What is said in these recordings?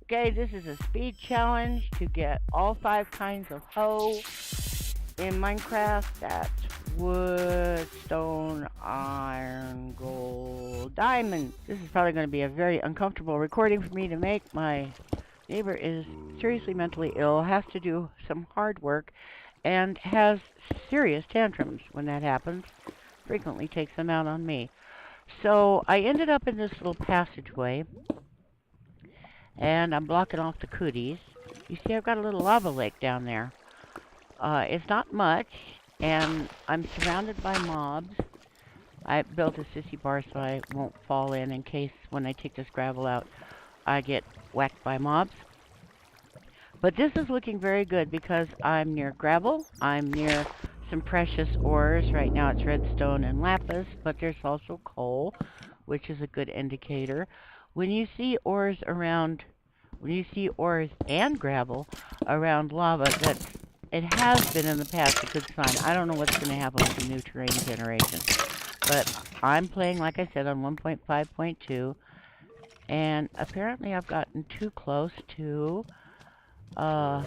Okay, this is a speed challenge to get all 5 kinds of hoe in Minecraft. That's wood, stone, iron, gold, diamond. This is probably going to be a very uncomfortable recording for me to make. My neighbor is seriously mentally ill, has to do some hard work, and has serious tantrums when that happens. Frequently takes them out on me. So I ended up in this little passageway, and I'm blocking off the cooties. You see, I've got a little lava lake down there. It's not much, and I'm surrounded by mobs. I built a sissy bar so I won't fall in case when I take this gravel out I get whacked by mobs. But this is looking very good because I'm near gravel. I'm near some precious ores. Right now it's redstone and lapis, but there's also coal, which is a good indicator. When you see ores around, when you see ores and gravel around lava, it has been in the past a good sign. I don't know what's going to happen with the new terrain generation, but I'm playing, like I said, on 1.5.2, and apparently I've gotten too close to uh,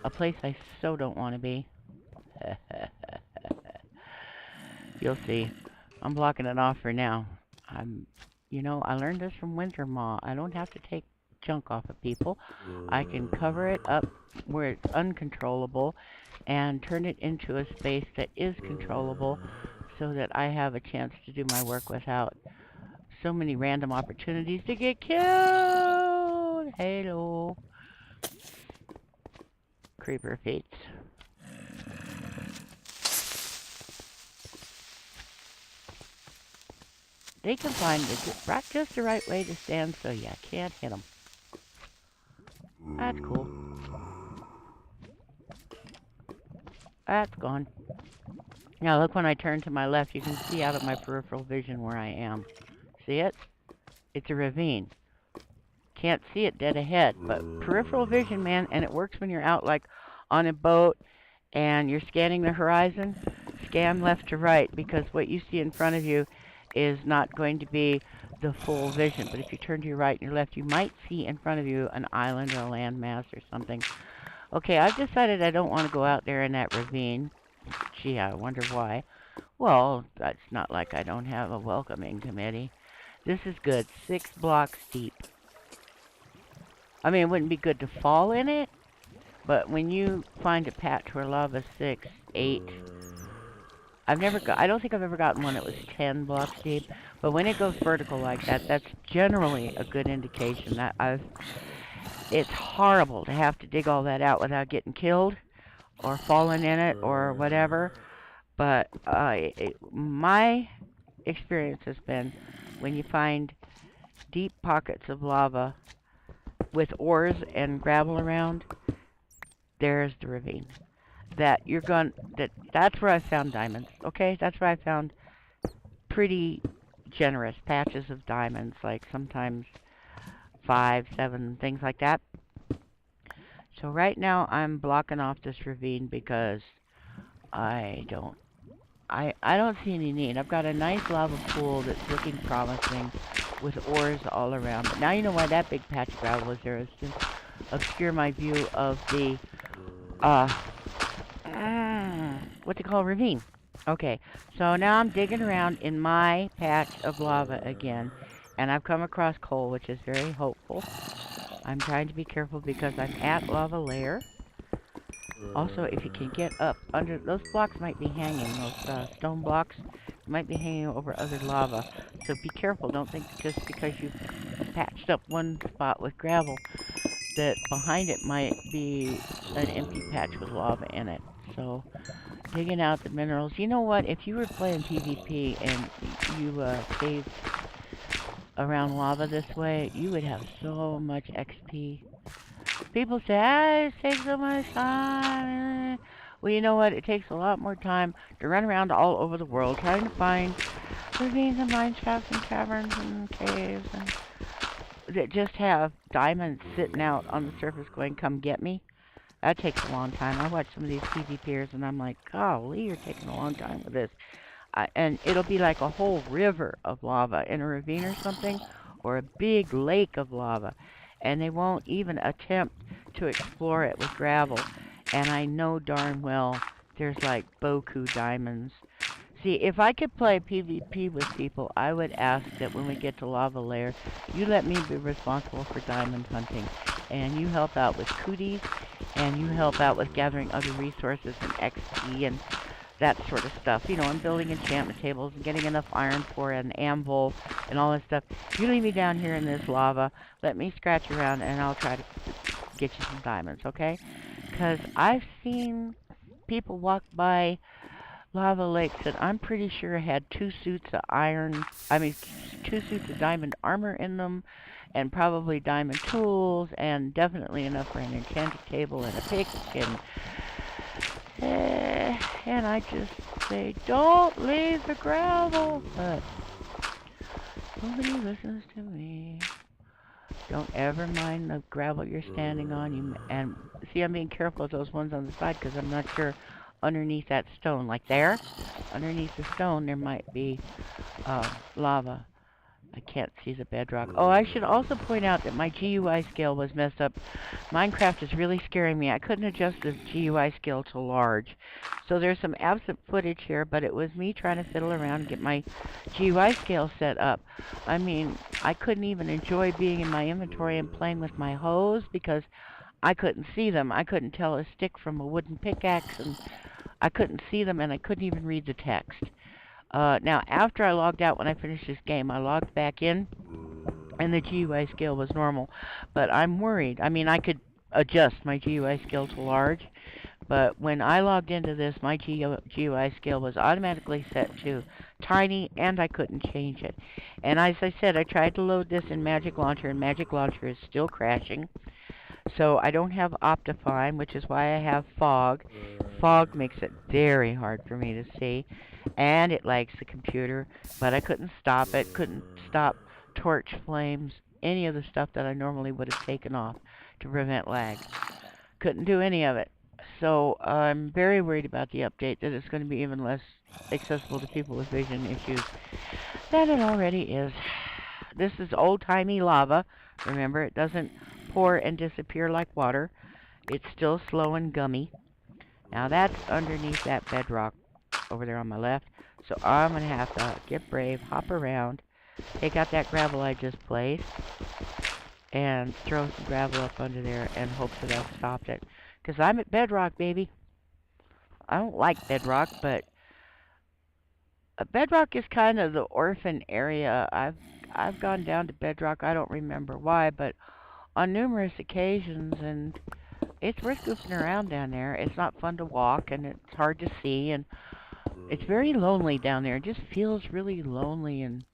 a place I so don't want to be. You'll see. I'm blocking it off for now. I learned this from Winter Maw. I don't have to take junk off of people. I can cover it up where it's uncontrollable and turn it into a space that is controllable so that I have a chance to do my work without so many random opportunities to get killed. Hello. Creeper feet. They can find just the right way to stand so you can't hit them. That's cool. That's gone. Now look, when I turn to my left, you can see out of my peripheral vision where I am. See it? It's a ravine. Can't see it dead ahead, but peripheral vision, man, and it works when you're out like on a boat and you're scanning the horizon. Scan left to right because what you see in front of you is not going to be the full vision. But if you turn to your right and your left, you might see in front of you an island or a landmass or something. Okay, I've decided I don't want to go out there in that ravine. Gee, I wonder why. Well, that's not like I don't have a welcoming committee. This is good. 6 blocks deep. I mean, it wouldn't be good to fall in it, but when you find a patch where lava's 6, 8, I don't think I've ever gotten one that was 10 blocks deep, but when it goes vertical like that, that's generally a good indication that it's horrible to have to dig all that out without getting killed or falling in it or whatever. But my experience has been when you find deep pockets of lava with ores and gravel around, there's the ravine. That's where I found diamonds. Okay, that's where I found pretty generous patches of diamonds, like sometimes 5, 7, things like that. So right now I'm blocking off this ravine because I don't I don't see any need. I've got a nice lava pool that's looking promising with ores all around. But now you know why that big patch of gravel is there, is to obscure my view of the uh what they call a ravine. Okay, so now I'm digging around in my patch of lava again, and I've come across coal, which is very hopeful. I'm trying to be careful because I'm at lava layer. Also, if you can get up under, those blocks might be hanging, those stone blocks might be hanging over other lava. So be careful, don't think just because you've patched up one spot with gravel that behind it might be an empty patch with lava in it. So digging out the minerals. You know what? If you were playing PvP and you caved around lava this way, you would have so much XP. People say, it takes so much time. Well, you know what? It takes a lot more time to run around all over the world trying to find ravines and mine shafts and caverns and caves and that just have diamonds sitting out on the surface going, come get me. That takes a long time. I watch some of these PvPers and I'm like, golly, you're taking a long time with this. And it'll be like a whole river of lava in a ravine or something, or a big lake of lava. and they won't even attempt to explore it with gravel. And I know darn well there's like boku diamonds. See, if I could play PvP with people, I would ask that when we get to lava layer, you let me be responsible for diamond hunting. And you help out with cooties, and you help out with gathering other resources and XP and that sort of stuff. You know, and building enchantment tables and getting enough iron for an anvil and all this stuff. You leave me down here in this lava, let me scratch around, and I'll try to get you some diamonds, okay? Because I've seen people walk by lava lakes that I'm pretty sure had 2 suits of two suits of diamond armor in them, and probably diamond tools, and definitely enough for an enchanted table and a pick, and I just say, don't leave the gravel, but nobody listens to me. Don't ever mind the gravel you're standing on. And see, I'm being careful of those ones on the side because I'm not sure underneath that stone. Like there, underneath the stone, there might be lava. I can't see the bedrock. Oh, I should also point out that my GUI scale was messed up. Minecraft is really scaring me. I couldn't adjust the GUI scale to large. So there's some absent footage here, but it was me trying to fiddle around and get my GUI scale set up. I mean, I couldn't even enjoy being in my inventory and playing with my hoes because I couldn't see them. I couldn't tell a stick from a wooden pickaxe, and I couldn't see them, and I couldn't even read the text. Now, after I logged out when I finished this game, I logged back in, and the GUI scale was normal. But I'm worried. I mean, I could adjust my GUI scale to large, but when I logged into this, my GUI scale was automatically set to tiny, and I couldn't change it. And as I said, I tried to load this in Magic Launcher, and Magic Launcher is still crashing. So I don't have Optifine, which is why I have Fog. Fog makes it very hard for me to see, and it lags the computer, but I couldn't stop it, couldn't stop torch flames, any of the stuff that I normally would have taken off to prevent lag. Couldn't do any of it. So I'm very worried about the update, that it's going to be even less accessible to people with vision issues than it already is. This is old-timey lava. Remember, it doesn't pour and disappear like water. It's still slow and gummy. Now that's underneath that bedrock over there on my left. So I'm going to have to get brave, hop around, take out that gravel I just placed, and throw some gravel up under there and hope that I've stopped it. Because I'm at bedrock, baby. I don't like bedrock, but bedrock is kind of the orphan area. I've gone down to bedrock. I don't remember why, but on numerous occasions, and it's worth goofing around down there. It's not fun to walk, and it's hard to see, and it's very lonely down there. It just feels really lonely, and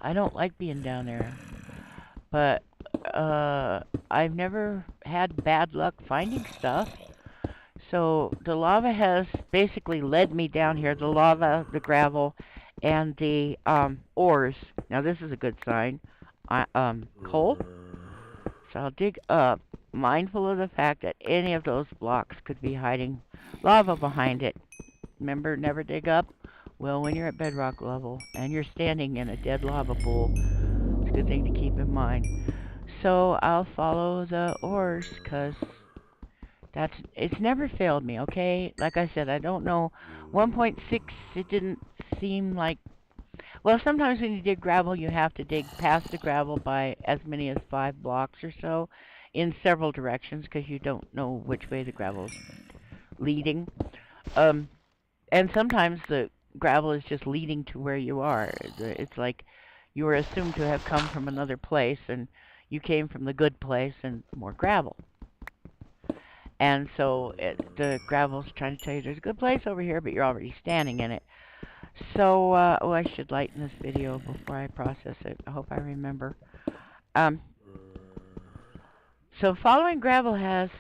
I don't like being down there. But I've never had bad luck finding stuff. So the lava has basically led me down here. The lava, the gravel, and the ores. Now this is a good sign. Coal. So I'll dig up, mindful of the fact that any of those blocks could be hiding lava behind it. Remember, never dig up? Well, when you're at bedrock level and you're standing in a dead lava pool, it's a good thing to keep in mind. So I'll follow the ores, because it's never failed me, okay? Like I said, I don't know. 1.6, it didn't seem like... Well, sometimes when you dig gravel, you have to dig past the gravel by as many as 5 blocks or so in several directions, because you don't know which way the gravel's leading. And sometimes the gravel is just leading to where you are. It's like you are assumed to have come from another place, and you came from the good place and more gravel. And so the gravel's trying to tell you there's a good place over here, but you're already standing in it. So, oh, I should lighten this video before I process it. I hope I remember. So following gravel has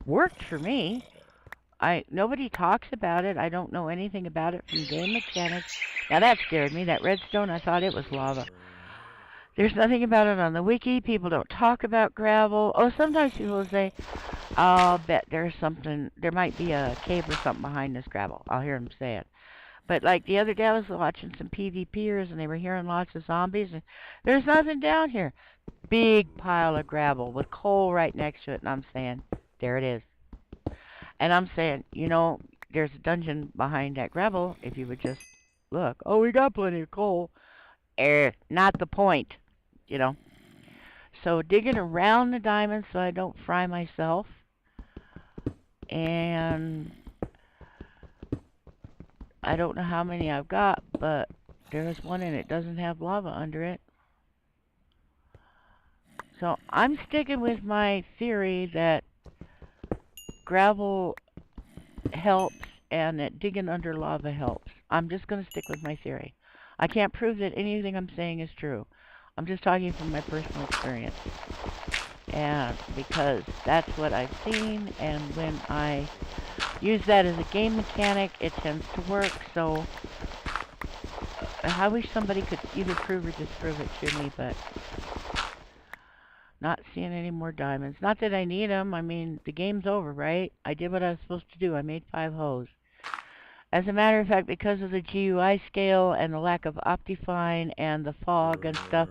worked for me. Nobody talks about it. I don't know anything about it from game mechanics. Now that scared me. That redstone, I thought it was lava. There's nothing about it on the wiki. People don't talk about gravel. Oh, sometimes people say, I'll bet there's something, there might be a cave or something behind this gravel. I'll hear them say it. But like the other day, I was watching some PvPers, and they were hearing lots of zombies, and there's nothing down here. Big pile of gravel with coal right next to it, and I'm saying, there it is. And I'm saying, there's a dungeon behind that gravel if you would just look. Oh, we got plenty of coal. Not the point, you know. So digging around the diamonds so I don't fry myself. And I don't know how many I've got, but there's one and it doesn't have lava under it. So I'm sticking with my theory that gravel helps and that digging under lava helps. I'm just going to stick with my theory. I can't prove that anything I'm saying is true. I'm just talking from my personal experience. And because that's what I've seen, and when I use that as a game mechanic, it tends to work. So I wish somebody could either prove or disprove it to me, but not seeing any more diamonds. Not that I need them. I mean, the game's over, right? I did what I was supposed to do. I made 5 hoes. As a matter of fact, because of the GUI scale and the lack of Optifine and the fog and stuff,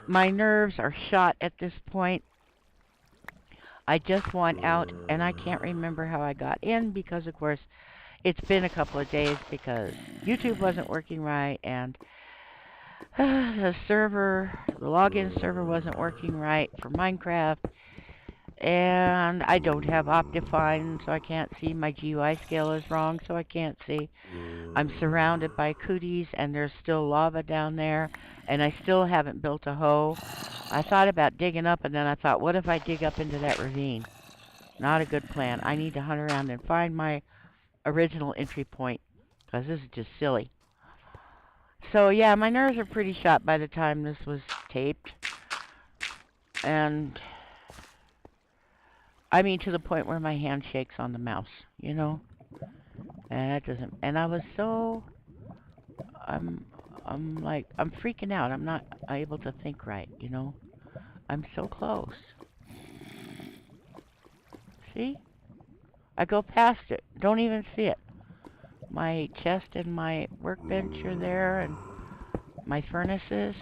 my nerves are shot at this point. I just want out, and I can't remember how I got in because, of course, it's been a couple of days because YouTube wasn't working right, and the login server wasn't working right for Minecraft, and I don't have Optifine, so I can't see. My GUI scale is wrong, so I can't see. I'm surrounded by cooties, and there's still lava down there, and I still haven't built a hoe. I thought about digging up, and then I thought, what if I dig up into that ravine? Not a good plan. I need to hunt around and find my original entry point, because this is just silly. So yeah, my nerves are pretty shot by the time this was taped. And I mean to the point where my hand shakes on the mouse, you know? And that doesn't, and I was so, I'm like, I'm freaking out. I'm not able to think right, you know? I'm so close. See? I go past it. Don't even see it. My chest and my workbench are there, and my furnaces.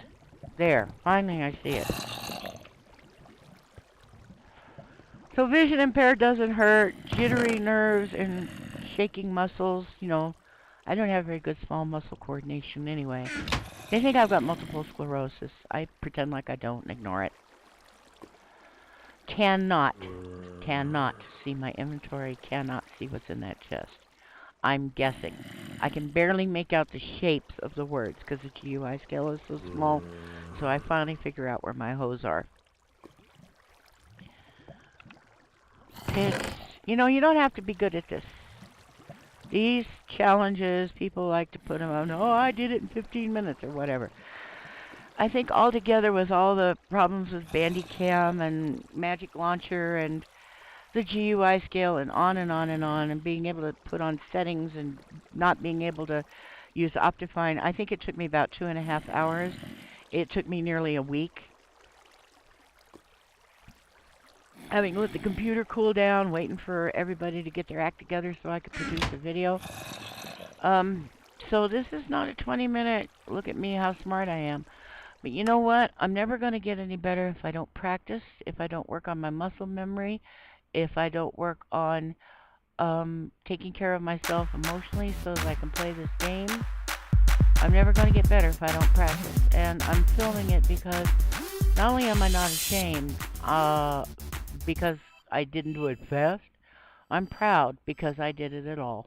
There. Finally I see it. So vision impaired doesn't hurt. Jittery nerves and shaking muscles, you know. I don't have very good small muscle coordination anyway. They think I've got multiple sclerosis. I pretend like I don't and ignore it. Cannot see my inventory. Cannot see what's in that chest. I'm guessing. I can barely make out the shapes of the words because the GUI scale is so small. So I finally figure out where my hoes are. It's, you know, you don't have to be good at this. These challenges, people like to put them on, oh, I did it in 15 minutes or whatever. I think altogether with all the problems with BandiCam and Magic Launcher and the GUI scale and on and on and on, and being able to put on settings and not being able to use Optifine, I think it took me about 2.5 hours. It took me nearly a week. Having let the computer cool down, waiting for everybody to get their act together so I could produce a video. So this is not a 20-minute look at me how smart I am. But you know what? I'm never going to get any better if I don't practice, if I don't work on my muscle memory, if I don't work on taking care of myself emotionally so that I can play this game. I'm never going to get better if I don't practice. And I'm filming it because not only am I not ashamed because I didn't do it fast, I'm proud because I did it at all.